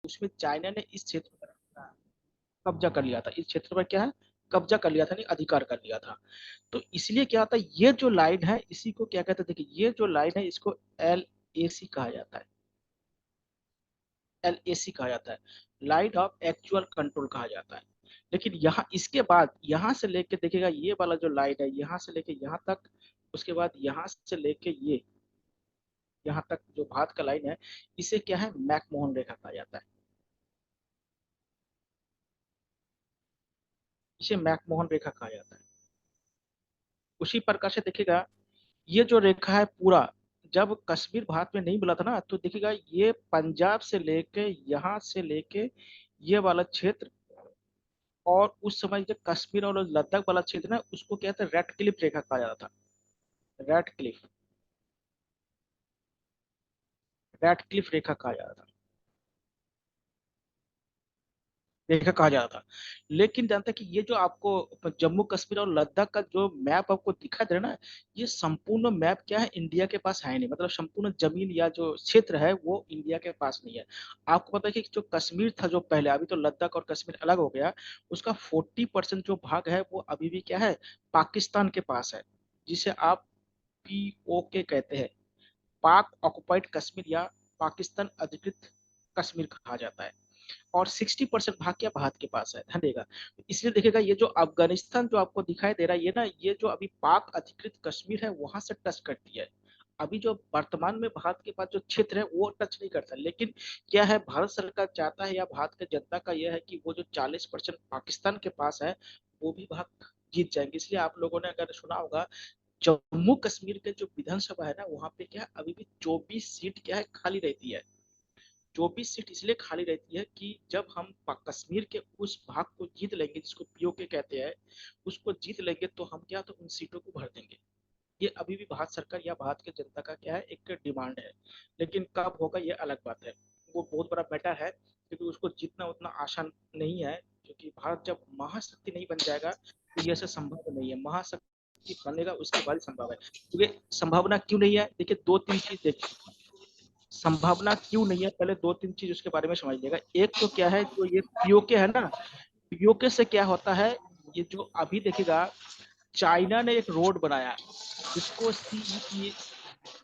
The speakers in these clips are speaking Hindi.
उसमें चाइना ने इस क्षेत्र पर कब्जा कर लिया था। इस क्षेत्र पर क्या है, कब्जा कर लिया था, नहीं अधिकार कर लिया था। तो इसलिए क्या होता है, ये जो लाइन है इसी को क्या कहते हैं, देखिए ये जो लाइन है इसको एल ए सी कहा जाता है। एल ए सी कहा जाता है, लाइन ऑफ एक्चुअल कंट्रोल कहा जाता है। लेकिन यहाँ इसके बाद यहाँ से लेके देखिएगा ये वाला जो लाइन है यहाँ से लेके यहाँ तक, उसके बाद यहाँ से लेके ये यहाँ तक जो भारत का लाइन है, इसे क्या है मैकमोहन रेखा कहा जाता है। इसे मैकमोहन रेखा कहा जाता है। उसी प्रकार से देखिएगा ये जो रेखा है पूरा, जब कश्मीर भारत में नहीं मिला था ना, तो देखिएगा ये पंजाब से लेके यहाँ से लेके ये वाला क्षेत्र, और उस समय जो कश्मीर और लद्दाख वाला क्षेत्र ना उसको कहते हैं रेड क्लिफ रेखा कहा जाता था। रेड क्लिफ, रेड क्लिफ रेखा कहा जाता था, रेखा कहा जाता था। लेकिन जानते हैं कि ये जो आपको जम्मू कश्मीर और लद्दाख का जो मैप आपको दिखा दे रहा है ना, ये संपूर्ण मैप क्या है इंडिया के पास है नहीं, मतलब संपूर्ण जमीन या जो क्षेत्र है वो इंडिया के पास नहीं है। आपको पता है कि जो कश्मीर था जो पहले, अभी तो लद्दाख और कश्मीर अलग हो गया, उसका 40% जो भाग है वो अभी भी क्या है पाकिस्तान के पास है, जिसे आप POK कहते हैं, पाक ऑक्युपाइड कश्मीर या पाकिस्तान अधिकृत कश्मीर कहा जाता है। और 60% भाग क्या भारत के पास है, ध्यान देगा। इसलिए देखिएगा ये जो अफगानिस्तान जो आपको दिखाई दे रहा है ये ना, ये जो अभी पाक अधिकृत कश्मीर है वहां से टच करती है। अभी जो वर्तमान में भारत के पास जो क्षेत्र है वो टच नहीं करता, लेकिन क्या है भारत सरकार चाहता है या भारत की जनता का यह है कि वो जो 40% पाकिस्तान के पास है वो भी भाग जीत जाएंगे। इसलिए आप लोगों ने अगर सुना होगा, जम्मू कश्मीर के जो विधानसभा है ना वहां पे क्या है अभी भी 24 सीट क्या है खाली रहती है। 24 सीट इसलिए खाली रहती है कि जब हम कश्मीर के उस भाग को जीत लेंगे जिसको POK कहते हैं, उसको जीत लेंगे तो हम क्या तो उन सीटों को भर देंगे। ये अभी भी भारत सरकार या भारत की जनता का क्या है एक डिमांड है। लेकिन कब होगा ये अलग बात है, वो बहुत बड़ा मैटर है, क्योंकि उसको जीतना उतना आसान नहीं है। क्योंकि भारत जब महाशक्ति नहीं बन जाएगा तो ये ऐसा संभव नहीं है, महाशक्ति बनेगा उसके बाद संभव है। क्योंकि संभावना क्यों नहीं है, देखिए दो तीन चीज देखिए, संभावना क्यों नहीं है पहले दो तीन चीज उसके बारे में समझ लीजिएगा। एक तो क्या है जो ये POK है ना, POK से क्या होता है, ये जो अभी देखिएगा चाइना ने एक रोड बनाया जिसको CETA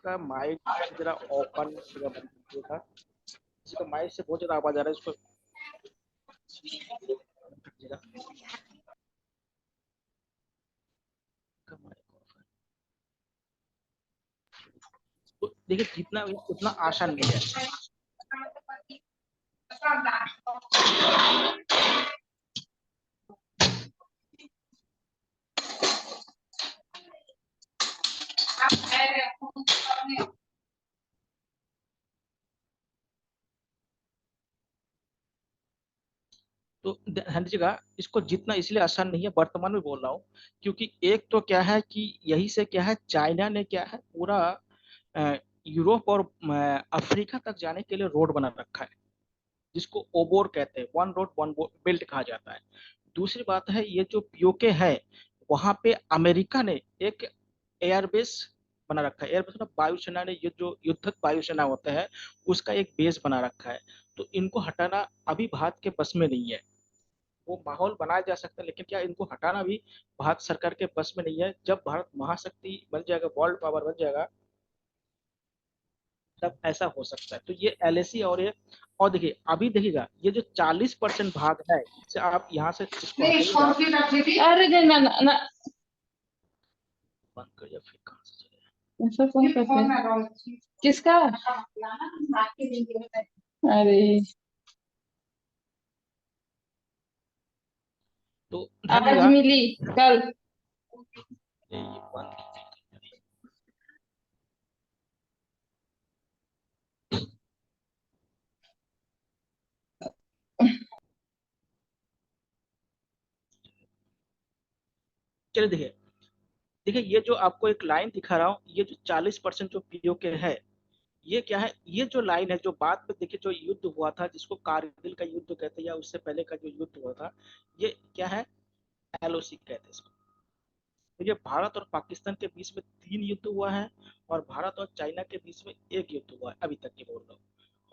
का माइक जरा ओपन जगह बंद कीजिएगा, किसी का माइक से बहुत ज्यादा आवाज आ रहा है, इसको बंद कीजिएगा। तो देखिए जितना उतना आसान नहीं है। तो ध्यान दीजिएगा, इसको जीतना इसलिए आसान नहीं है वर्तमान में बोल रहा हूँ, क्योंकि एक तो क्या है कि यही से क्या है चाइना ने क्या है पूरा यूरोप और अफ्रीका तक जाने के लिए रोड बना रखा है, जिसको ओबोर कहते हैं, वन रोड वन बेल्ट कहा जाता है। दूसरी बात है ये जो POK है वहां पे अमेरिका ने एक एयरबेस बना रखा है। एयरबेस मतलब वायुसेना ने ये जो युद्धक वायुसेना होता है उसका एक बेस बना रखा है। तो इनको हटाना अभी भारत के बस में नहीं है। वो माहौल बनाया जा सकता है लेकिन क्या इनको हटाना भी भारत सरकार के बस में नहीं है। जब भारत महाशक्ति बन जाएगा, वर्ल्ड पावर बन जाएगा, तब ऐसा हो सकता है। तो ये LAC और ये, और देखिए अभी देखिएगा ये जो 40% भाग है इसे आप यहाँ से इसको हटाइएगा, अरे ना ना ना, बंद करिए फिर कहाँ से चलेगा। ऐसा कौन करता है? किसका? अरे तो ध्यान आज दीजिएगा, मिली कल। ये बंद कीजिए। चलिए देखिए, देखिए ये जो आपको एक लाइन दिखा रहा हूँ, ये जो 40% जो POK है, ये क्या है, ये जो लाइन है जो बाद में देखिए जो युद्ध हुआ था जिसको कारगिल का युद्ध कहते हैं या उससे पहले का जो युद्ध हुआ था, ये क्या है LOC कहते हैं इसको। तो ये भारत और पाकिस्तान के बीच में 3 युद्ध हुआ है, और भारत और चाइना के बीच में एक युद्ध हुआ है अभी तक की बोल रहा हूँ।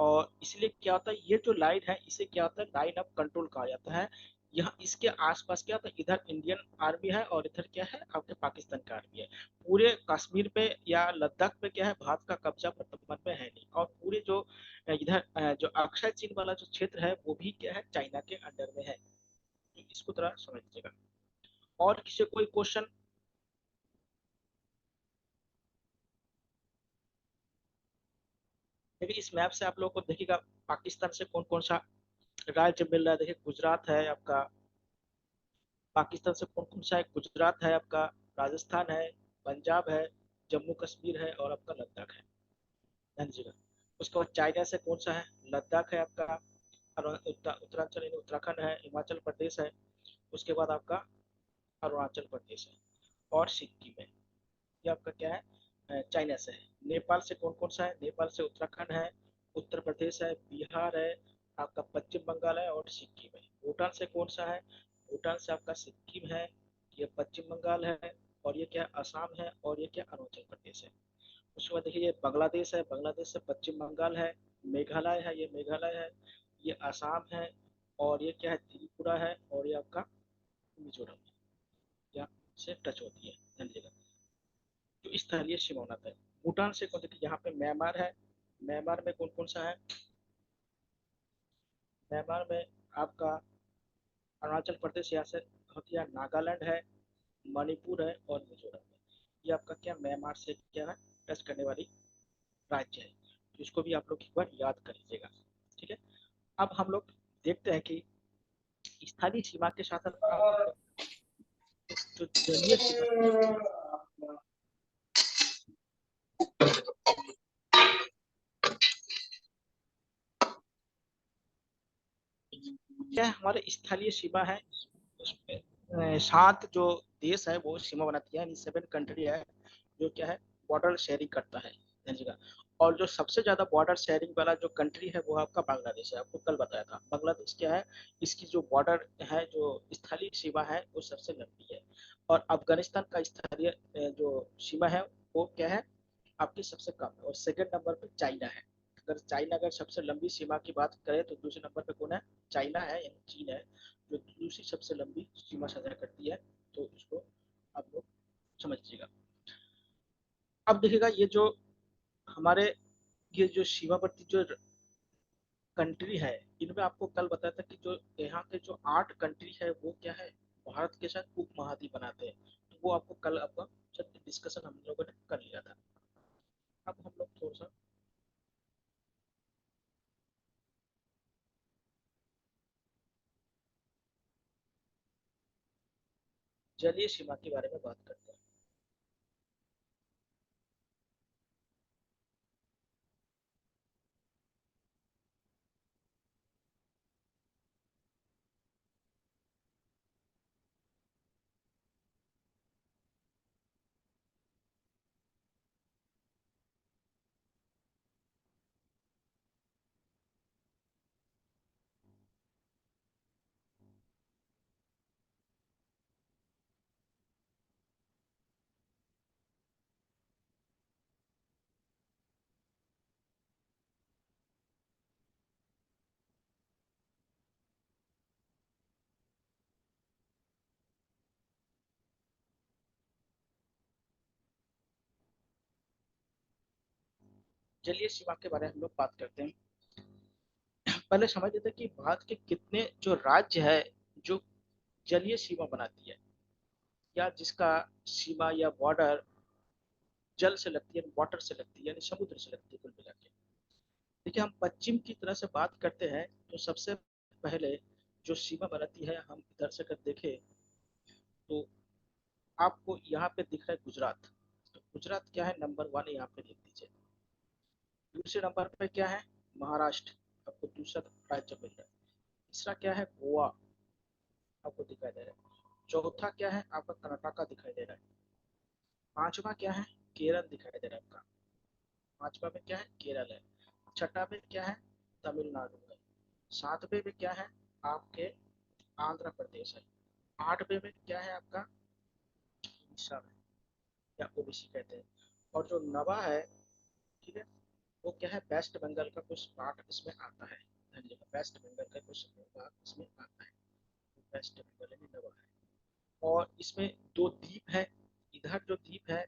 और इसलिए क्या होता है, ये जो लाइन है इसे क्या होता है, लाइन ऑफ कंट्रोल कहा जाता है। यहाँ इसके आसपास क्या होता है, इधर इंडियन आर्मी है और इधर क्या है, आपके पाकिस्तान का आर्मी है। पूरे कश्मीर पे या लद्दाख पे क्या है, भारत का कब्जा वर्तमान में है नहीं। और पूरे जो इधर जो अक्षय चीन वाला जो क्षेत्र है वो भी क्या है, चाइना के अंडर में है। तो इसको थोड़ा समझ लीजिएगा। और किसी कोई क्वेश्चन? देखिए इस मैप से आप लोगों को देखिएगा, पाकिस्तान से कौन कौन सा राज्य मिल रहा है। देखिए गुजरात है आपका, पाकिस्तान से कौन कौन सा है, गुजरात है आपका, राजस्थान है, पंजाब है, जम्मू कश्मीर है और आपका लद्दाख है। ध्यान दीजिएगा। उसके बाद चाइना से कौन सा है, लद्दाख है आपका, उत्तरांचल यानी उत्तराखंड है, हिमाचल प्रदेश है। उसके बाद आपका अरुणाचल प्रदेश है और सिक्किम है। ये आपका क्या है, चाइना से है। नेपाल से कौन कौन सा है, नेपाल से उत्तराखंड है, उत्तर प्रदेश है, बिहार है, आपका पश्चिम बंगाल है और सिक्किम है। भूटान से कौन सा है, भूटान से आपका सिक्किम है, ये पश्चिम बंगाल है और ये क्या असम है और ये क्या अरुणाचल प्रदेश है। उसके बाद देखिए ये बांग्लादेश है, बांग्लादेश से पश्चिम बंगाल है, मेघालय है, ये मेघालय है, ये असम है और ये क्या है, त्रिपुरा है और ये आपका मिजोरम है। यहाँ से टच होती है, ध्यान दीजिएगा। जो स्थलीय सीमा बनाता है। भूटान से कौन, देखिए यहाँ पे म्यांमार है, म्यांमार में कौन कौन सा है, म्यांमार में आपका अरुणाचल प्रदेश यहाँ से होती है, नागालैंड है, मणिपुर है और मिजोरम है। ये आपका क्या म्यांमार से क्या है, टच करने वाली राज्य है। तो इसको भी आप लोग एक बार याद कर लीजिएगा। ठीक है। अब हम लोग देखते हैं कि स्थानीय सीमा के साथ साथ आप जो जलीय सीमा, क्या है, हमारे स्थलीय सीमा है उसमें 7 जो देश है वो सीमा बनाती है, यानी 7 कंट्री है जो क्या है, बॉर्डर शेयरिंग करता है। समझिएगा। और जो सबसे ज्यादा बॉर्डर शेयरिंग वाला जो कंट्री है वो आपका बांग्लादेश है। आपको कल बताया था बांग्लादेश क्या है, इसकी जो बॉर्डर है, जो स्थलीय सीमा है वो सबसे लंबी है। और अफगानिस्तान का स्थलीय जो सीमा है वो क्या है, आपकी सबसे कम है। और सेकंड नंबर पे चाइना है। अगर चाइना अगर सबसे लंबी सीमा की बात करें तो दूसरे नंबर पे कौन है, चाइना है यानी चीन है, जो दूसरी सबसे लंबी सीमा साझा करती है। तो इसको आप लोग समझ लीजिएगा। अब देखिएगा ये जो हमारे ये जो सीमावर्ती जो कंट्री है, इनमें आपको कल बताया था कि जो यहाँ के जो 8 कंट्री है वो क्या है, भारत के साथ उप महाद्वीप बनाते हैं। तो वो आपको कल आपका डिस्कशन हम लोगों ने कर लिया था। अब हम लोग थोड़ा सा जलीय सीमा के बारे में बात करते हैं। जलीय सीमा के बारे में हम लोग बात करते हैं। पहले समझ लेते हैं कि भारत के कितने जो राज्य है जो जलीय सीमा बनाती है, या जिसका सीमा या बॉर्डर जल से लगती है, वाटर से लगती है, यानी समुद्र से लगती है कुल मिला के। देखिए हम पश्चिम की तरह से बात करते हैं तो सबसे पहले जो सीमा बनाती है, हम इधर से अगर देखें तो आपको यहाँ पे दिख रहा है गुजरात। तो गुजरात क्या है, नंबर 1 यहाँ पे देख दीजिए। दूसरे नंबर पे क्या है, महाराष्ट्र, आपको दूसरा राज्य मिल रहा है। तीसरा क्या है, गोवा, आपको दिखाई दे रहा है। चौथा क्या है, आपका कर्नाटका दिखाई दे रहा है। पांचवा क्या है, केरल दिखाई दे रहा है आपका। पांचवा में क्या है, केरल है। छठा में क्या है, तमिलनाडु है। सातवें में क्या है, आपके आंध्र प्रदेश है। आठवें में क्या है आपका, उड़ीसा में, या ओबीसी कहते हैं। और जो नवा है, ठीक है, वो क्या है, वेस्ट बंगाल का कुछ पार्ट इसमें आता है। ध्यान दीजिएगा, वेस्ट बंगाल का कुछ भाग इसमें आता है, वेस्ट बंगाल में दबा है। और इसमें दो द्वीप है। इधर जो द्वीप है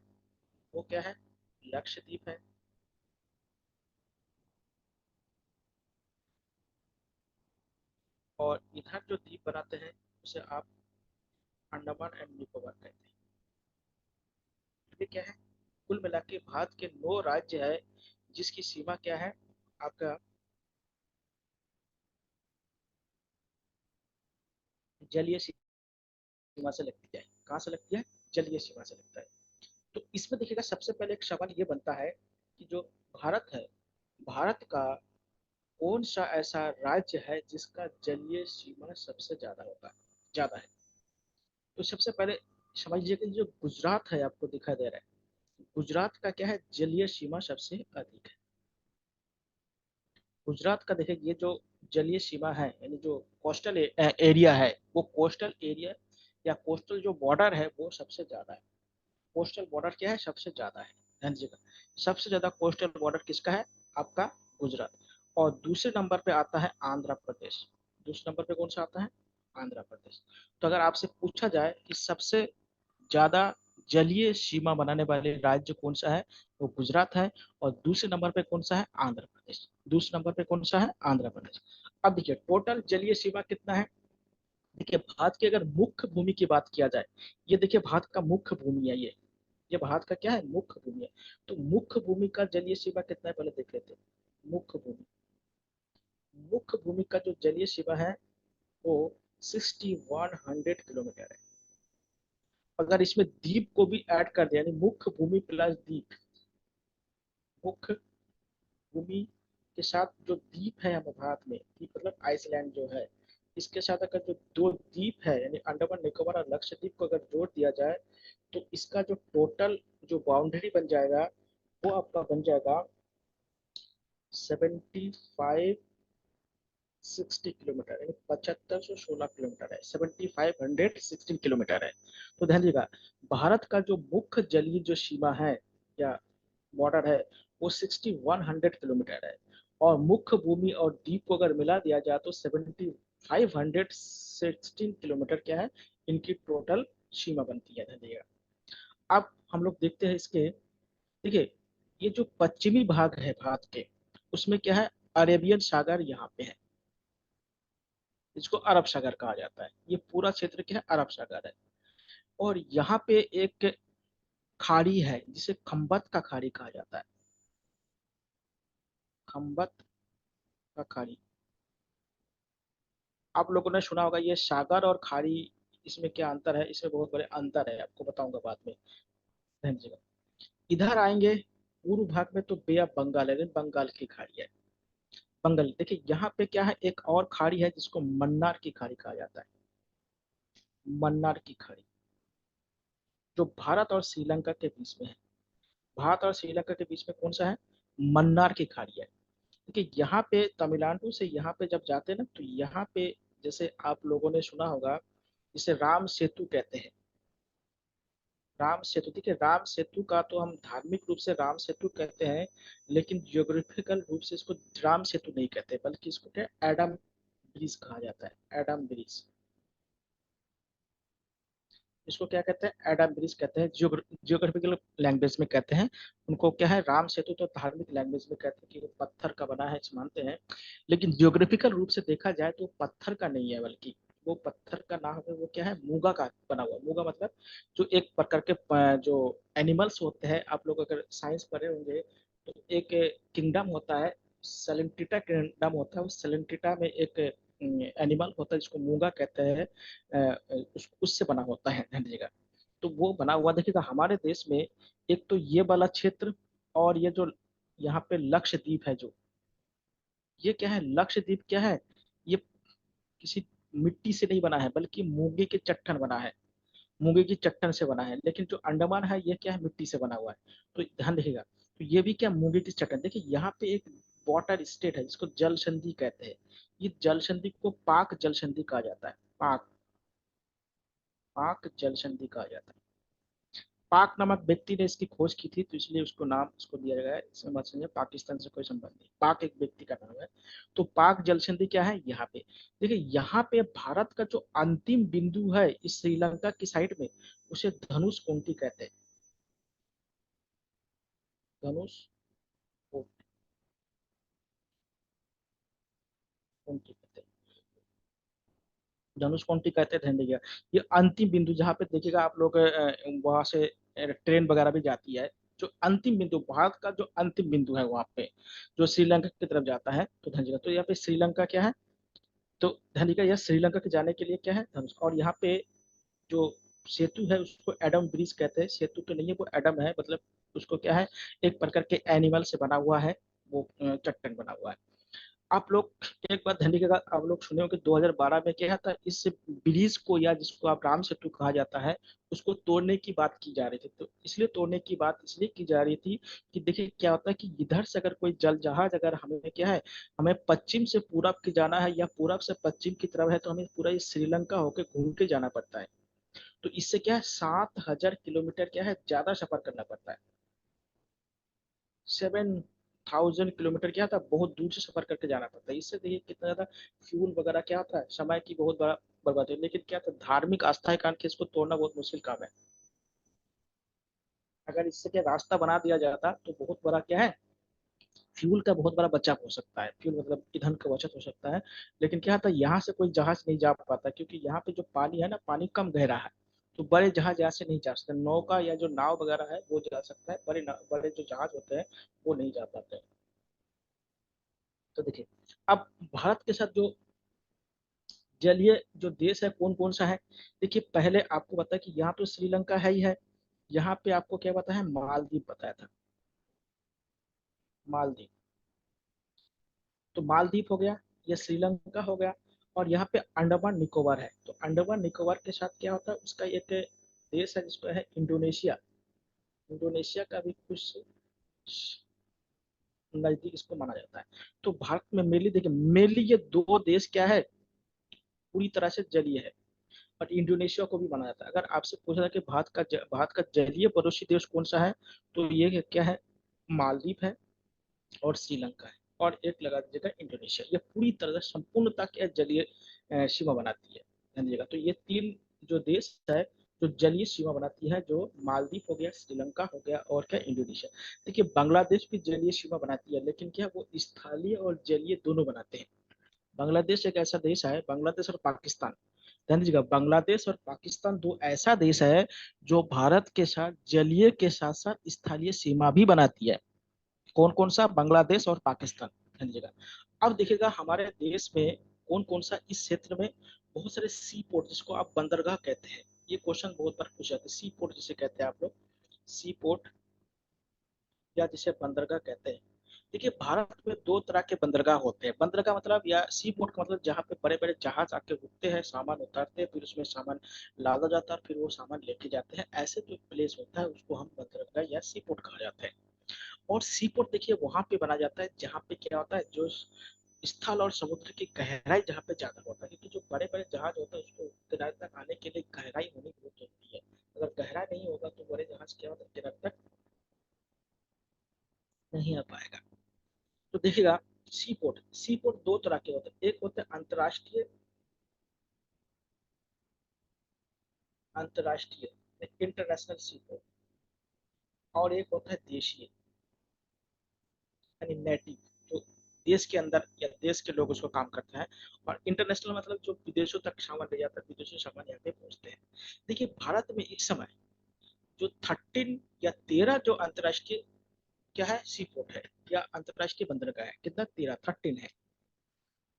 वो क्या है, लक्षद्वीप है। और इधर जो द्वीप बनाते हैं उसे आप अंडमान एंड निकोबार कहते हैं। ये क्या है, कुल मिला के भारत के 9 राज्य है जिसकी सीमा क्या है आपका, जलीय सीमा से लगती है। कहाँ से लगती है, जलीय सीमा से लगता है। तो इसमें देखिएगा सबसे पहले एक सवाल ये बनता है कि जो भारत है, भारत का कौन सा ऐसा राज्य है जिसका जलीय सीमा सबसे ज्यादा होता है, ज्यादा है। तो सबसे पहले समझिए कि जो गुजरात है आपको दिखाई दे रहा है, गुजरात का क्या है, जलीय सीमा सबसे अधिक है। गुजरात का देखिए ये जो जलीय सीमा है, यानी जो कोस्टल एरिया है, वो कोस्टल एरिया या कोस्टल जो बॉर्डर है वो सबसे ज्यादा है। कोस्टल बॉर्डर क्या है, सबसे ज्यादा है। ध्यान दीजिएगा, सबसे ज्यादा कोस्टल बॉर्डर किसका है, आपका गुजरात। और दूसरे नंबर पे आता है आंध्र प्रदेश। दूसरे नंबर पे कौन सा आता है, आंध्र प्रदेश। तो अगर आपसे पूछा जाए कि सबसे ज्यादा जलीय सीमा बनाने वाले राज्य कौन सा है, वो गुजरात है। और दूसरे नंबर पे कौन सा है, आंध्र प्रदेश। दूसरे नंबर पे कौन सा है, आंध्र प्रदेश। अब देखिए टोटल जलीय सीमा कितना है। देखिए भारत की अगर मुख्य भूमि की बात किया जाए, ये देखिए भारत का मुख्य भूमि है ये भारत का क्या है, मुख्य भूमि है। तो मुख्य भूमि का जलीय सीमा कितना है पहले देख लेते हैं। मुख्य भूमि, मुख्य भूमि का जो जलीय सीमा है वो 6100 किलोमीटर है। अगर इसमें द्वीप को भी ऐड कर दिया, यानी मुख्य भूमि प्लस द्वीप, मुख्य भूमि के साथ जो द्वीप है हमारे भारत में, द्वीप मतलब आइसलैंड जो है, इसके साथ अगर जो दो द्वीप है यानी अंडमान निकोबार और लक्षद्वीप को अगर जोड़ दिया जाए, तो इसका जो टोटल जो बाउंड्री बन जाएगा वो आपका बन जाएगा 7560 किलोमीटर, यानी 7516 किलोमीटर है, 7516 किलोमीटर है। तो ध्यान दीजिएगा, भारत का जो मुख्य जलीय जो सीमा है या बॉर्डर है वो 6100 किलोमीटर है। और मुख्य भूमि और द्वीप को अगर मिला दिया जाए तो 7516 किलोमीटर क्या है, इनकी टोटल सीमा बनती है। ध्यान दीजिएगा, अब हम लोग देखते हैं इसके। देखिए ये जो पश्चिमी भाग है भारत के, उसमें क्या है, अरेबियन सागर यहाँ पे है, इसको अरब सागर कहा जाता है। ये पूरा क्षेत्र क्या है, अरब सागर है। और यहाँ पे एक खाड़ी है जिसे खम्बत का खाड़ी कहा जाता है, खम्बत का खाड़ी। आप लोगों ने सुना होगा ये सागर और खाड़ी, इसमें क्या अंतर है, इसमें बहुत बड़े अंतर है, आपको बताऊंगा बाद में। ध्यान दीजिएगा, इधर आएंगे पूर्व भाग में तो बे ऑफ बंगाल है, बंगाल की खाड़ी है। बंगाल, देखिए यहाँ पे क्या है, एक और खाड़ी है जिसको मन्नार की खाड़ी कहा जाता है, मन्नार की खाड़ी, जो भारत और श्रीलंका के बीच में है। भारत और श्रीलंका के बीच में कौन सा है, मन्नार की खाड़ी है। देखिए यहाँ पे तमिलनाडु से यहाँ पे जब जाते हैं ना, तो यहाँ पे जैसे आप लोगों ने सुना होगा, इसे राम सेतु कहते हैं। राम सेतु, देखिए राम सेतु का तो हम धार्मिक रूप से राम सेतु कहते हैं, लेकिन जियोग्राफिकल रूप से इसको राम सेतु नहीं कहते, बल्कि इसको क्या एडम ब्रिज कहा जाता है, एडम ब्रिज। इसको क्या कहते हैं, एडम ब्रिज कहते हैं, जियोग्राफिकल लैंग्वेज में कहते हैं। उनको क्या है, राम सेतु तो धार्मिक लैंग्वेज में कहते हैं कि वो पत्थर का बना है, मानते हैं। लेकिन जियोग्राफिकल रूप से देखा जाए तो पत्थर का नहीं है, बल्कि वो पत्थर का नाम है, वो क्या है, मूंगा का बना हुआ। मूंगा मतलब जो एक प्रकार के जो एनिमल्स होते हैं, आप लोग अगर साइंस पढ़े होंगे तो एक किंगडम होता है, सेलेंटिटा किंगडम होता है। उस सेलेंटिटा में एक एनिमल होता है जिसको मूंगा कहते हैं, उससे बना होता है। ध्यान दीजिएगा, तो वो बना हुआ देखिएगा हमारे देश में। एक तो ये वाला क्षेत्र, और ये जो यहाँ पे लक्षद्वीप है, जो ये क्या है, लक्षद्वीप क्या है, ये किसी मिट्टी से नहीं बना है, बल्कि मूंगे के चट्टन बना है, मूंगे की चट्टन से बना है। लेकिन जो अंडमान है ये क्या है, मिट्टी से बना हुआ है। तो ध्यान रखिएगा, तो ये भी क्या, मूंगे की चट्टन। देखिए यहाँ पे एक वाटर स्टेट है जिसको जल संधि कहते हैं। ये जल संधि को पाक जल संधि कहा जाता है, पाक, पाक जल संधि कहा जाता है। पाक नामक व्यक्ति ने इसकी खोज की थी, तो इसलिए उसको नाम उसको दिया गया है। इसमें मत समझिए पाकिस्तान से कोई संबंध नहीं, पाक एक व्यक्ति का नाम है। तो पाक जल संधि क्या है यहाँ पे, देखिए यहाँ पे भारत का जो अंतिम बिंदु है इस श्रीलंका की साइड में, उसे धनुष कोंटी कहते हैं। धनुष कोंटी कहते हैं, धनुष कोंटी कहते हैं, ध्यान दीजिएगा। ये अंतिम बिंदु जहाँ पे देखिएगा आप लोग वहां से ट्रेन वगैरह भी जाती है, जो अंतिम बिंदु भारत का जो अंतिम बिंदु है वहां पे, जो श्रीलंका की तरफ जाता है, तो ध्यान दीजिएगा। तो यहाँ पे श्रीलंका क्या है, तो ध्यान दीजिएगा यह श्रीलंका के जाने के लिए क्या है, धनुष। और यहाँ पे जो सेतु है उसको एडम ब्रिज कहते हैं, सेतु तो नहीं है वो एडम है, मतलब उसको क्या है, एक प्रकार के एनिमल से बना हुआ है, वो चट्टान बना हुआ है। आप लोग एक बात ध्यान रखिएगा, आप लोग सुने हो कि 2012 में क्या था, इस ब्रिज को या जिसको आप राम सेतु कहा जाता है, उसको तोड़ने की बात की जा रही थी। तो इसलिए तोड़ने की बात इसलिए की जा रही थी कि देखिए क्या होता है कि इधर से अगर कोई जल जहाज अगर हमें क्या है, हमें पश्चिम से पूरब की जाना है या पूरब से पश्चिम की तरफ है, तो हमें पूरा ये श्रीलंका होकर घूम के जाना पड़ता है। तो इससे क्या है 7,000 किलोमीटर क्या है ज्यादा सफर करना पड़ता है। 7,000 किलोमीटर क्या था, बहुत दूर से सफर करके जाना पड़ता है। इससे देखिए कितना ज्यादा फ्यूल वगैरह क्या होता है, समय की बहुत बड़ा बर्बादी है। लेकिन क्या था, धार्मिक आस्था के कारण इसको तोड़ना बहुत मुश्किल काम है। अगर इससे क्या रास्ता बना दिया जाता तो बहुत बड़ा क्या है, फ्यूल का बहुत बड़ा बचत हो सकता है, फ्यूल मतलब ईंधन का बचत हो सकता है। लेकिन क्या था, यहाँ से कोई जहाज नहीं जा पाता, क्योंकि यहाँ पे जो पानी है ना, पानी कम गहरा है। तो बड़े जहाज यहाँ से नहीं जा सकते, नौका या जो नाव वगैरह है वो जा सकता है, बड़े जो जहाज होते हैं वो नहीं जा पाते। तो देखिए अब भारत के साथ जो जलीय जो देश है कौन कौन सा है, देखिए पहले आपको बता कि यहाँ तो श्रीलंका है ही है, यहाँ पे आपको क्या पता है, मालदीव बताया था, मालदीव। तो मालदीव हो गया, ये श्रीलंका हो गया। और यहाँ पे अंडमान निकोबार है, तो अंडमान निकोबार के साथ क्या होता है, उसका एक देश है जिसको है इंडोनेशिया। इंडोनेशिया का भी कुछ नजदीक इसको माना जाता है। तो भारत में मेनली देखिए, मेनली ये दो देश क्या है, पूरी तरह से जलीय है। और इंडोनेशिया को भी माना जाता है। अगर आपसे पूछा जाए कि भारत का जलीय पड़ोसी देश कौन सा है, तो ये क्या है, मालदीव है और श्रीलंका है, और एक लगा दीजिएगा इंडोनेशिया। ये पूरी तरह से संपूर्णता के जलीय सीमा बनाती है, ध्यान दीजिएगा। तो ये तीन जो देश है जो जलीय सीमा बनाती है, जो मालदीव हो गया, श्रीलंका हो गया, और क्या इंडोनेशिया। देखिए बांग्लादेश भी जलीय सीमा बनाती है, लेकिन क्या वो स्थलीय और जलीय दोनों बनाते हैं। बांग्लादेश एक ऐसा देश है, बांग्लादेश और पाकिस्तान, ध्यान दीजिएगा, बांग्लादेश और पाकिस्तान दो ऐसा देश है जो भारत के साथ जलीय के साथ साथ स्थलीय सीमा भी बनाती है। कौन कौन सा, बांग्लादेश और पाकिस्तान, ध्यान दीजिएगा। अब देखिएगा हमारे देश में कौन कौन सा इस क्षेत्र में बहुत सारे सी पोर्ट, जिसको आप बंदरगाह कहते हैं, ये क्वेश्चन बहुत बार पूछा जाता है, सी पोर्ट जिसे कहते हैं आप लोग, सी पोर्ट या जिसे बंदरगाह कहते हैं। देखिए भारत में दो तरह के बंदरगाह होते हैं, बंदरगाह मतलब या सी पोर्ट का मतलब जहाँ पे बड़े बड़े जहाज आके रुकते हैं, सामान उतारते हैं, फिर उसमें सामान लादा जाता है, फिर वो सामान लेके जाते हैं, ऐसे जो प्लेस होता है उसको हम बंदरगाह या सी पोर्ट कहा जाता है। और सी पोर्ट देखिए वहां पे बना जाता है जहाँ पे क्या होता है, जो स्थल और समुद्र की गहराई जहाँ पे ज्यादा होता है, क्योंकि जो बड़े बड़े जहाज होता है उसको किनारे तक आने के लिए गहराई होनी बहुत जरूरी है। अगर गहराई नहीं होगा तो बड़े जहाज क्या होता है, किनारे तक नहीं आ पाएगा। तो देखिएगा सी पोर्ट दो तरह के होते हैं, एक होते हैं अंतर्राष्ट्रीय, अंतर्राष्ट्रीय इंटरनेशनल सी पोर्ट, और एक होता है देशीय यानी नेटिव, जो देश के अंदर या देश के लोग उसको काम करते हैं। और इंटरनेशनल मतलब जो विदेशों तक सामान ले जाता है, विदेशों सामान यहाँ पे पहुंचते हैं। देखिए भारत में इस समय जो 13 जो अंतर्राष्ट्रीय क्या है, सी पोर्ट है या अंतर्राष्ट्रीय बंदरगाह है, कितना 13 है।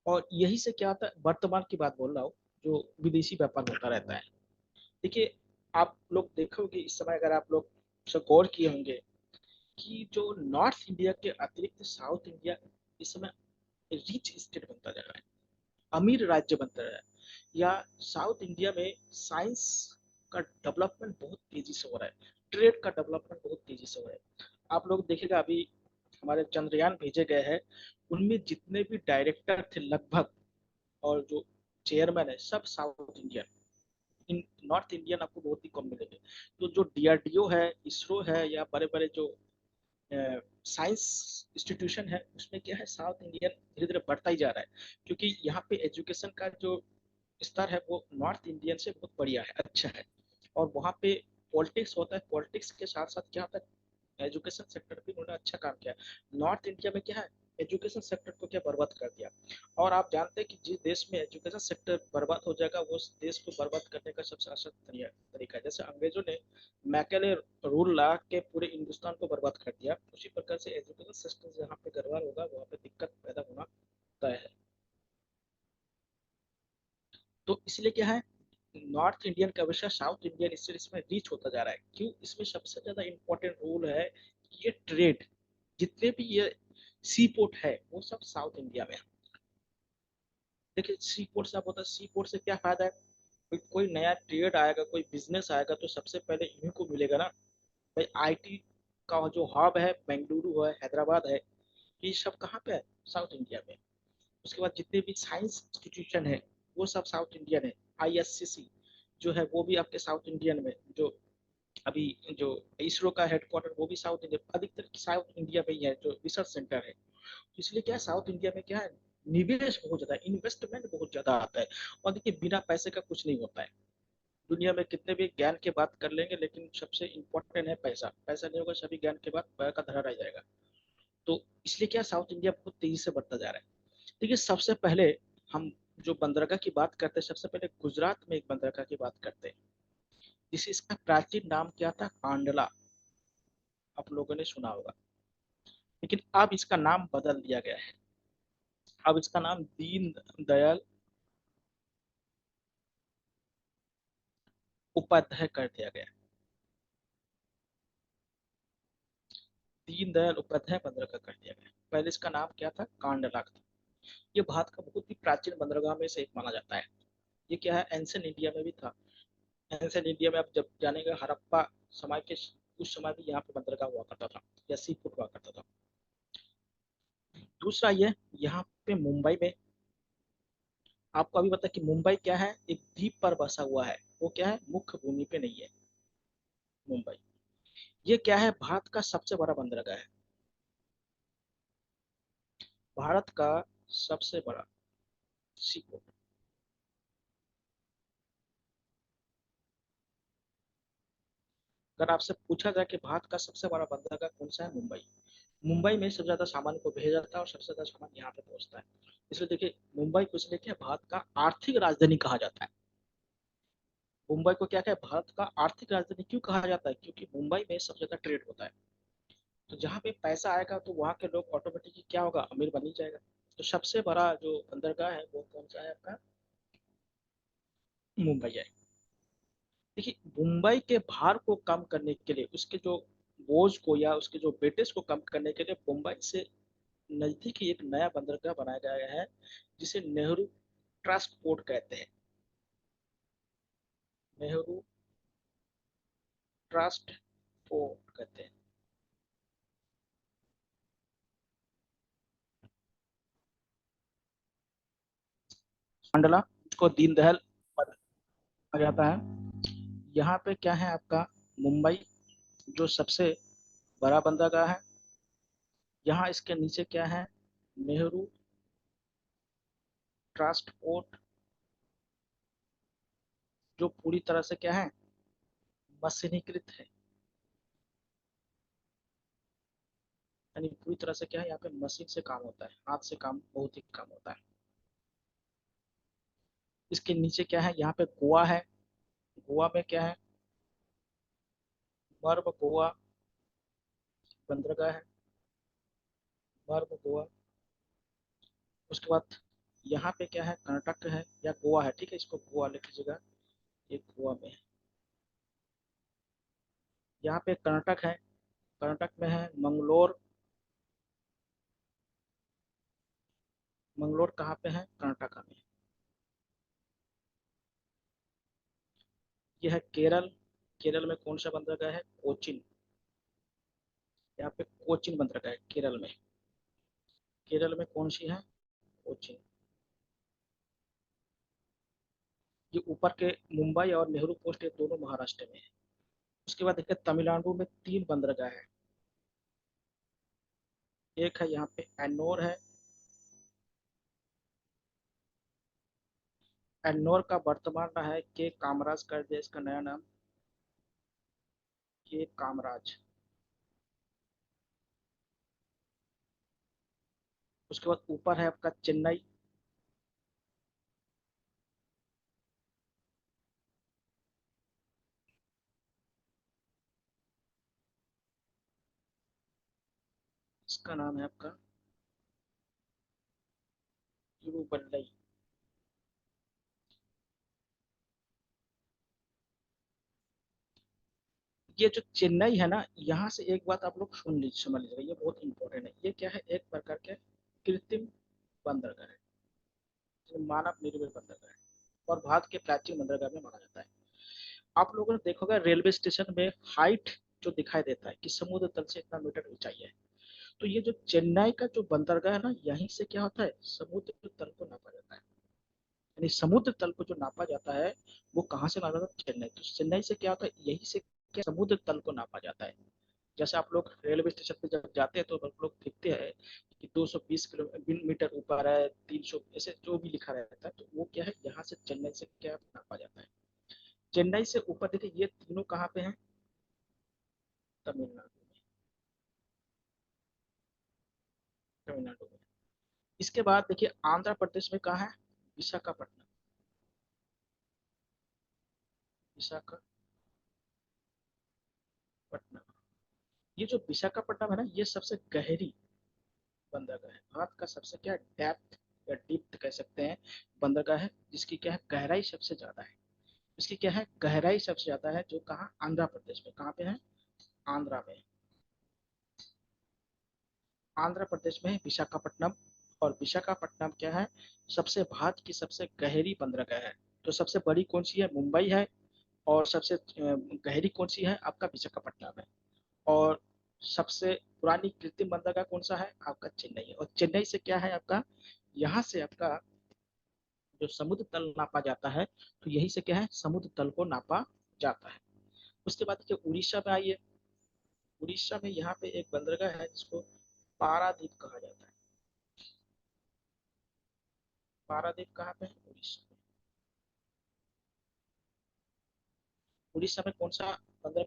और यही से क्या होता है, वर्तमान की बात बोल रहा हूँ, जो विदेशी व्यापार होता रहता है। देखिए आप लोग देखोगे इस समय, अगर आप लोग गौर किए होंगे कि जो नॉर्थ इंडिया के अतिरिक्त साउथ इंडिया इस समय रिच स्टेट बनता जा रहा है, अमीर राज्य बनता जा रहा है। या साउथ इंडिया में साइंस का डेवलपमेंट बहुत तेजी से हो रहा है, ट्रेड का डेवलपमेंट बहुत तेजी से हो रहा है। आप लोग देखेगा अभी हमारे चंद्रयान भेजे गए हैं, उनमें जितने भी डायरेक्टर थे लगभग, और जो चेयरमैन है, सब साउथ इंडियन, इन नॉर्थ इंडियन आपको बहुत ही कम मिलेंगे। तो जो डीआरडीओ है, इसरो है, या बड़े बड़े जो साइंस इंस्टीट्यूशन है, उसमें क्या है, साउथ इंडियन धीरे धीरे बढ़ता ही जा रहा है, क्योंकि यहाँ पे एजुकेशन का जो स्तर है वो नॉर्थ इंडियन से बहुत बढ़िया है, अच्छा है। और वहाँ पे पॉलिटिक्स होता है, पॉलिटिक्स के साथ साथ क्या होता है, एजुकेशन सेक्टर भी उन्होंने अच्छा काम किया। नॉर्थ इंडिया में क्या है, एजुकेशन सेक्टर को क्या बर्बाद कर दिया। और आप जानते हैं कि जिस देश में एजुकेशन सेक्टर बर्बाद हो जाएगा, वो उस देश को बर्बाद करने का सबसे आसान तरीका है। जैसे अंग्रेजों ने मैकेले रूल ला के पूरे हिंदुस्तान को बर्बाद कर दिया, उसी प्रकार से एजुकेशन सिस्टम जहाँ पे गड़बड़ होगा वहाँ पे दिक्कत पैदा होना तय है। तो इसलिए क्या है, नॉर्थ इंडियन का विषय साउथ इंडियन इससे इसमें रीच होता जा रहा है। क्यों, इसमें सबसे ज्यादा इंपॉर्टेंट रोल है कि ये ट्रेड, जितने भी ये सी पोर्ट है वो सब साउथ इंडिया में है। देखिए सी पोर्ट से आप होता है, सी पोर्ट से क्या फायदा है, कोई नया ट्रेड आएगा, कोई बिजनेस आएगा, तो सबसे पहले इन्हीं को मिलेगा ना। भाई आईटी का जो हब है बेंगलुरु है, हैदराबाद है, ये सब कहाँ पे है, साउथ इंडिया में। उसके बाद जितने भी साइंस इंस्टीट्यूशन है वो सब साउथ इंडियन है। आईएससीसी जो है वो भी आपके साउथ इंडियन में, जो अभी जो इसरो का हेडक्वार्टर वो भी साउथ इंडिया, अधिकतर साउथ इंडिया में ही है जो रिसर्च सेंटर है। तो इसलिए क्या है, साउथ इंडिया में क्या है, निवेश बहुत ज्यादा है, इन्वेस्टमेंट बहुत ज्यादा आता है। और देखिए बिना पैसे का कुछ नहीं होता है। दुनिया में कितने भी ज्ञान की बात कर लेंगे, लेकिन सबसे इम्पोर्टेंट है पैसा। पैसा नहीं होगा सभी ज्ञान के बाद पैर का धरा रह जाएगा। तो इसलिए क्या, साउथ इंडिया बहुत तेजी से बढ़ता जा रहा है। देखिए सबसे पहले हम जो बंदरगाह की बात करते हैं, सबसे पहले गुजरात में एक बंदरगाह की बात करते हैं, जिसे इसका प्राचीन नाम क्या था, कांडला। आप लोगों ने सुना होगा, लेकिन अब इसका नाम बदल दिया गया है। अब इसका नाम दीन दयाल उपाध्याय कर दिया गया। दीन दयाल उपाध्याय बंदरगाह कर दिया गया, पहले इसका नाम क्या था, कांडला था। ये भारत का बहुत ही प्राचीन बंदरगाह में से एक माना जाता है। ये क्या है, एंशियंट इंडिया में भी था। एंशियंट इंडिया में आप जब जानेंगे, हड़प्पा समय के उस समय भी यहाँ पे बंदरगाह हुआ करता था, या सी फूड हुआ करता था। दूसरा ये, यहाँ पे मुंबई में, आपको अभी पता है कि मुंबई क्या है, एक द्वीप पर बसा हुआ है। वो क्या है, मुख्य भूमि पे नहीं है मुंबई। ये क्या है, भारत का सबसे बड़ा बंदरगाह है, भारत का सबसे बड़ा सी पोर्ट। अगर आपसे पूछा जाए कि भारत का सबसे बड़ा बंदरगाह कौन सा है, मुंबई। मुंबई में सबसे ज्यादा सामान को भेजा जाता है और सबसे ज्यादा सामान यहाँ पे पहुंचता है। इसलिए देखिए मुंबई को इसलिए क्या, भारत का आर्थिक राजधानी कहा जाता है। मुंबई को क्या क्या, भारत का आर्थिक राजधानी क्यों कहा जाता है, क्योंकि मुंबई में सबसे ज्यादा ट्रेड होता है। तो जहाँ पे पैसा आएगा तो वहाँ के लोग ऑटोमेटिकली क्या होगा, अमीर बन ही जाएगा। तो सबसे बड़ा जो बंदरगाह है वो कौन सा है आपका, मुंबई है। देखिए मुंबई के भार को कम करने के लिए, उसके जो बोझ को या उसके जो वेटेज को कम करने के लिए, मुंबई से नजदीक ही एक नया बंदरगाह बनाया गया है, जिसे नेहरू ट्रस्ट पोर्ट कहते हैं। नेहरू ट्रस्ट पोर्ट कहते हैं। मंडला को दीनदयाल कहा जाता है। यहाँ पे क्या है आपका, मुंबई जो सबसे बड़ा बंदरगाह है, यहाँ इसके नीचे क्या है, नेहरू ट्रस्ट पोर्ट, जो पूरी तरह से क्या है, मशीनीकृत है। यानी पूरी तरह से क्या है, यहाँ पे मशीन से काम होता है, हाथ से काम बहुत ही कम होता है। इसके नीचे क्या है, यहाँ पे गोवा है। गोवा में क्या है, मर्ब गोवा बंदरगाह है, मर्ब गोवा। उसके बाद यहाँ पे क्या है, कर्नाटक है या गोवा है, ठीक है, इसको गोवा लिख लीजिएगा, ये गोवा में है। यहाँ पे कर्नाटक है, कर्नाटक में है मंगलोर। मंगलोर कहाँ पे है, कर्नाटक में। यह है केरल। केरल में कौन सा बंदरगाह है, कोचिन। यहाँ पे कोचिन बंदरगाह है केरल में। केरल में कौन सी है, कोचिन। ये ऊपर के मुंबई और नेहरू पोस्ट, ये दोनों महाराष्ट्र में है। उसके बाद देखिए तमिलनाडु में 3 बंदरगाह है। एक है यहाँ पे एन्नोर है। एन्नोर का वर्तमान में है के कामराज कर दिया इसका नया नाम, के कामराज। उसके बाद ऊपर है आपका चेन्नई। इसका नाम है आपका तिरुवल्लई। ये जो चेन्नई है ना, यहाँ से एक बात आप लोग सुन लीजिए, समझ लीजिएगा, ये बहुत इंपॉर्टेंट है। ये क्या है, एक प्रकार के कृत्रिम बंदरगाह है, जो मानव निर्मित बंदरगाह है और भारत के प्राचीन बंदरगाह में माना जाता है। आप लोगों ने देखा होगा रेलवे स्टेशन में हाइट जो दिखाई देता है कि समुद्र तल से इतना मीटर ऊंचाई है। तो ये जो चेन्नई का जो बंदरगाह है ना, यहीं से क्या होता है, समुद्र तल को नापा जाता है। यानी समुद्र तल को जो नापा जाता है, वो कहाँ से नापा जाता है, चेन्नई। तो चेन्नई से क्या होता है, यही से क्या समुद्र तल को नापा जाता है। जैसे आप लोग रेलवे स्टेशन पे जब जाते हैं तो आप लोग देखते हैं कि 220 किलोमीटर ऊपर है, 300, ऐसे जो भी लिखा रहता है, तो वो क्या है, यहाँ से चेन्नई से क्या नापा जाता है। चेन्नई से ऊपर देखिए ये तीनों कहाँ पे हैं, तमिलनाडु में। तमिलनाडु में। इसके बाद देखिए आंध्र प्रदेश में कहाँ है, विशाखापट्टनम। विशाखापट्टनम। ये जो विशाखापट्टनम है ना, ये सबसे गहरी बंदरगाह है, भारत का सबसे क्या डेप्थ या डीप कह सकते हैं बंदरगाह है, जिसकी क्या है गहराई सबसे ज्यादा है। इसकी क्या है गहराई सबसे ज्यादा है, जो कहाँ, आंध्र प्रदेश में। कहाँ पे है, आंध्रा में। आंध्र प्रदेश में है विशाखापट्टनम। और विशाखापट्टनम क्या है, सबसे भारत की सबसे गहरी बंदरगाह है। तो सबसे बड़ी कौन सी है, मुंबई है। और सबसे गहरी कौन सी है, आपका विशाखापट्टनम है। और सबसे पुरानी कृत्रिम बंदरगाह कौन सा है, आपका चेन्नई है। और चेन्नई से क्या है आपका, यहाँ से आपका जो समुद्र तल नापा जाता है, तो यही से क्या है, समुद्र तल को नापा जाता है। उसके बाद देखिए उड़ीसा में आइए। उड़ीसा में यहाँ पे एक बंदरगाह है जिसको पारादीप कहा जाता है। पारादीप कहाँ पे है, उड़ीसा में। उड़ीसा में कौन सा बंदर